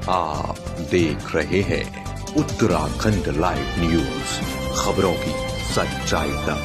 आप देख रहे हैं उत्तराखंड लाइव न्यूज, खबरों की सच्चाई तक।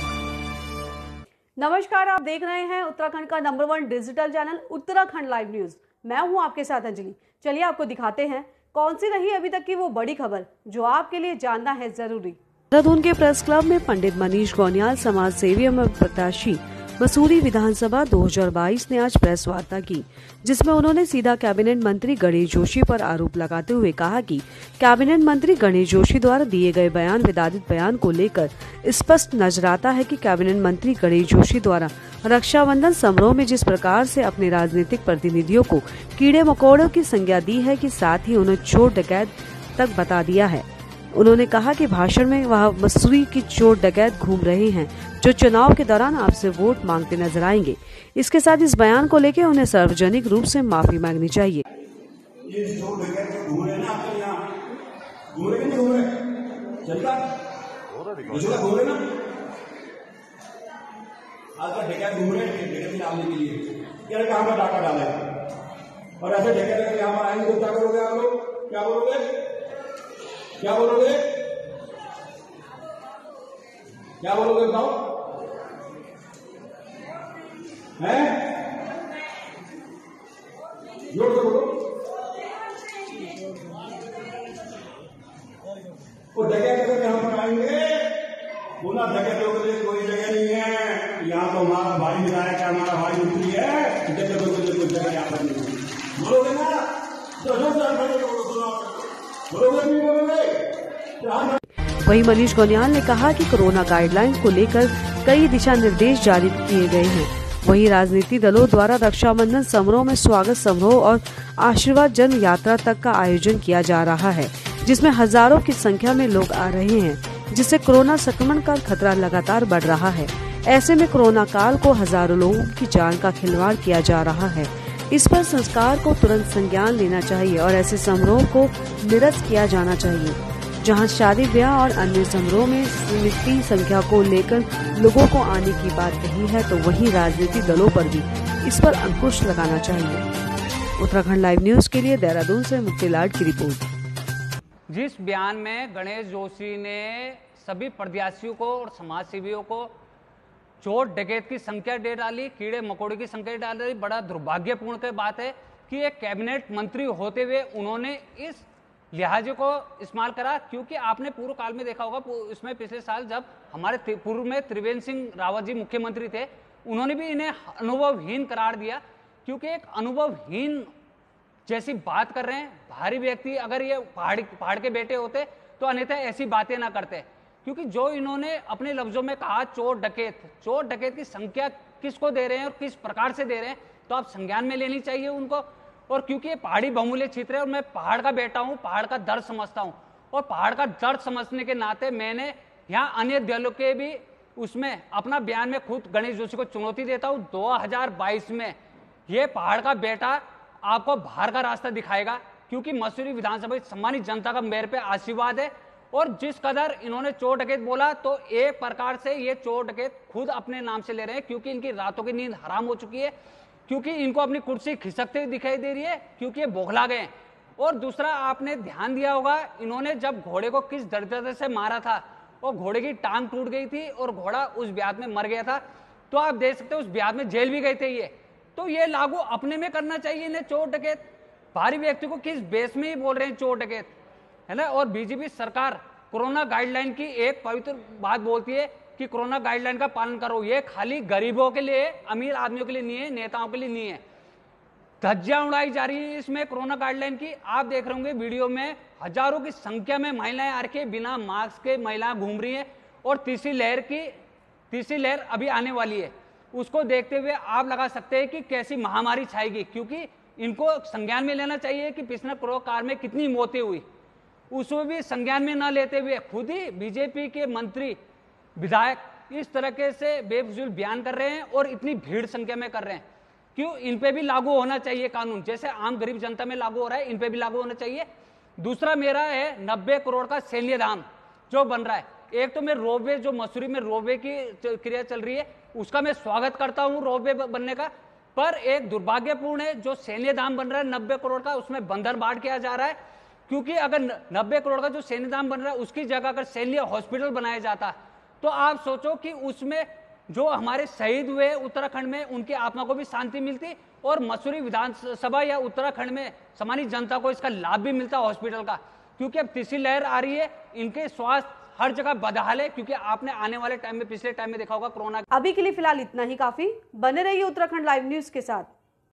नमस्कार, आप देख रहे हैं उत्तराखंड का number 1 digital channel Uttarakhand live news. मैं हूं आपके साथ अंजलि। चलिए आपको दिखाते हैं कौन सी रही अभी तक की वो बड़ी खबर जो आपके लिए जानना है जरूरी। देहरादून के प्रेस क्लब में पंडित मनीष गोनियाल समाज सेवी एवं प्रत्याशी मसूरी विधानसभा 2022 ने आज प्रेस वार्ता की, जिसमें उन्होंने सीधा कैबिनेट मंत्री गणेश जोशी पर आरोप लगाते हुए कहा कि कैबिनेट मंत्री गणेश जोशी द्वारा दिए गए बयान विवादित बयान को लेकर स्पष्ट नजर आता है कि कैबिनेट मंत्री गणेश जोशी द्वारा रक्षाबंधन समारोह में जिस प्रकार से अपने राजनीतिक प्रतिनिधियों को कीड़े मकोड़ों की संज्ञा दी है कि साथ ही उन्हें चोर डकैत तक बता दिया है। उन्होंने कहा कि भाषण में वह मसूरी की चोर डकैत घूम रहे हैं जो चुनाव के दौरान आपसे वोट मांगते नजर आएंगे। इसके साथ इस बयान को लेकर उन्हें सार्वजनिक रूप से माफी मांगनी चाहिए। ये चोर डकैत तो घूम रहे ना आपके यहाँ, घूम रहे कि नहीं घूम रहे? चलता घूम रहे ना, आजकल डकैत घूम रहे हैं डकैती डालने के लिए, क्या कहाँ का डाका डाला है। और ऐसे डकैत यहाँ पर आएंगे तो क्या करोगे आप लोग? क्या बोलोगे? क्या बोलोगे? क्या बोलोगे बताओ? हैं? जोर से बोलो। वो डकैत अगर यहाँ पर आएंगे, बोला डकैतों के लिए कोई जगह नहीं है यहाँ, तो हमारा भाई विधायक है, हमारा भाई मंत्री है, डकैतों के लिए कोई जगह यहाँ पर नहीं है। बोलोगे ना? तो वहीं मनीष गोनियाल ने कहा कि कोरोना गाइडलाइंस को लेकर कई दिशा निर्देश जारी किए गए हैं। वहीं राजनीतिक दलों द्वारा रक्षाबंधन समारोह में स्वागत समारोह और आशीर्वाद जन यात्रा तक का आयोजन किया जा रहा है, जिसमें हजारों की संख्या में लोग आ रहे हैं, जिससे कोरोना संक्रमण का खतरा लगातार बढ़ रहा है। ऐसे में कोरोना काल को हजारों लोगों की जान का खिलवाड़ किया जा रहा है। इस पर संस्कार को तुरंत संज्ञान लेना चाहिए और ऐसे समारोह को निरस्त किया जाना चाहिए। जहां शादी ब्याह और अन्य समारोह में सीमित संख्या को लेकर लोगों को आने की बात कही है, तो वहीं राजनीतिक दलों पर भी इस पर अंकुश लगाना चाहिए। उत्तराखंड लाइव न्यूज के लिए देहरादून से मुक्ति लाड की रिपोर्ट। जिस बयान में गणेश जोशी ने सभी प्रत्याशियों को और समाज सेवियों को चोर डकैत की संख्या दे डाली, कीड़े मकोड़े की संख्या डाल डाली, बड़ा दुर्भाग्यपूर्ण की बात है कि एक कैबिनेट मंत्री होते हुए उन्होंने इस लिहाजे को इस्तेमाल करा। क्योंकि आपने पूर्व काल में देखा होगा, इसमें पिछले साल जब हमारे पूर्व में त्रिवेंद्र सिंह रावत जी मुख्यमंत्री थे, उन्होंने भी इन्हें अनुभवहीन करार दिया। क्योंकि एक अनुभवहीन जैसी बात कर रहे हैं। भारी व्यक्ति अगर ये पहाड़ के बेटे होते तो अन्यथा ऐसी बातें ना करते। क्योंकि जो इन्होंने अपने लफ्जों में कहा चोर डकैत की संख्या किसको दे रहे हैं और किस प्रकार से दे रहे हैं, तो आप संज्ञान में लेनी चाहिए उनको। और क्योंकि ये पहाड़ी बहुमूल्य क्षेत्र है और मैं पहाड़ का बेटा हूं, पहाड़ का दर्द समझता हूं, और पहाड़ का दर्द समझने के नाते मैंने यहाँ अन्य दलों के भी उसमें अपना बयान में खुद गणेश जोशी को चुनौती देता हूं। 2022 में ये पहाड़ का बेटा आपको बाहर का रास्ता दिखाएगा। क्योंकि मसूरी विधानसभा सम्मानित जनता का मेरे पे आशीर्वाद है, और जिस कदर इन्होंने चोर डकैत बोला, तो एक प्रकार से ये चोर डकैत खुद अपने नाम से ले रहे हैं। क्योंकि इनकी रातों की नींद हराम हो चुकी है, क्योंकि इनको अपनी कुर्सी खिसकते हुए दिखाई दे रही है, क्योंकि ये बौखला गए हैं। और दूसरा, आपने ध्यान दिया होगा इन्होंने जब घोड़े को किस दर्द से मारा था, और घोड़े की टांग टूट गई थी और घोड़ा उस ब्याज में मर गया था, तो आप देख सकते हो उस ब्याज में जेल भी गए थे ये। तो ये लागू अपने में करना चाहिए इन्हें चोर डकैत। भारी व्यक्ति को किस बेस में ही बोल रहे हैं चोर डकैत, है ना। और बीजेपी सरकार कोरोना गाइडलाइन की एक पवित्र बात बोलती है कि कोरोना गाइडलाइन का पालन करो। ये खाली गरीबों के लिए, अमीर आदमियों के लिए नहीं है, नेताओं के लिए नहीं है। धज्जियां उड़ाई जा रही है इसमें कोरोना गाइडलाइन की। आप देख रहे होंगे वीडियो में हजारों की संख्या में महिलाएं आ रखी है, बिना मास्क के महिलाएं घूम रही है। और तीसरी लहर अभी आने वाली है, उसको देखते हुए आप लगा सकते हैं कि कैसी महामारी छाएगी। क्योंकि इनको संज्ञान में लेना चाहिए कि पिछले कोरोना काल में कितनी मौतें हुई, उसमें भी संज्ञान में न लेते हुए खुद ही बीजेपी के मंत्री विधायक इस तरीके से बेफजूल बयान कर रहे हैं और इतनी भीड़ संख्या में कर रहे हैं। क्यों? इन पे भी लागू होना चाहिए कानून, जैसे आम गरीब जनता में लागू हो रहा है, इन पे भी लागू होना चाहिए। दूसरा मेरा है 90 करोड़ का सैन्य धाम जो बन रहा है। एक तो मैं रोपवे, जो मसूरी में रोपवे की क्रिया चल रही है, उसका मैं स्वागत करता हूं रोपवे बनने का। पर एक दुर्भाग्यपूर्ण है जो सैन्य धाम बन रहा है 90 करोड़ का, उसमें बंधन बांट किया जा रहा है। क्योंकि अगर 90 करोड़ का जो सैन्य धाम बन रहा है उसकी जगह अगर सैन्य हॉस्पिटल बनाया जाता तो आप सोचो कि उसमें जो हमारे शहीद हुए उत्तराखंड में उनकी आत्मा को भी शांति मिलती और मसूरी विधानसभा या उत्तराखंड में सामान्य जनता को इसका लाभ भी मिलता हॉस्पिटल का। क्योंकि अब तीसरी लहर आ रही है, इनके स्वास्थ्य हर जगह बदहाल है। क्योंकि आपने आने वाले टाइम में पिछले टाइम में देखा होगा कोरोना। अभी के लिए फिलहाल इतना ही काफी। बने रहिए उत्तराखंड लाइव न्यूज के साथ।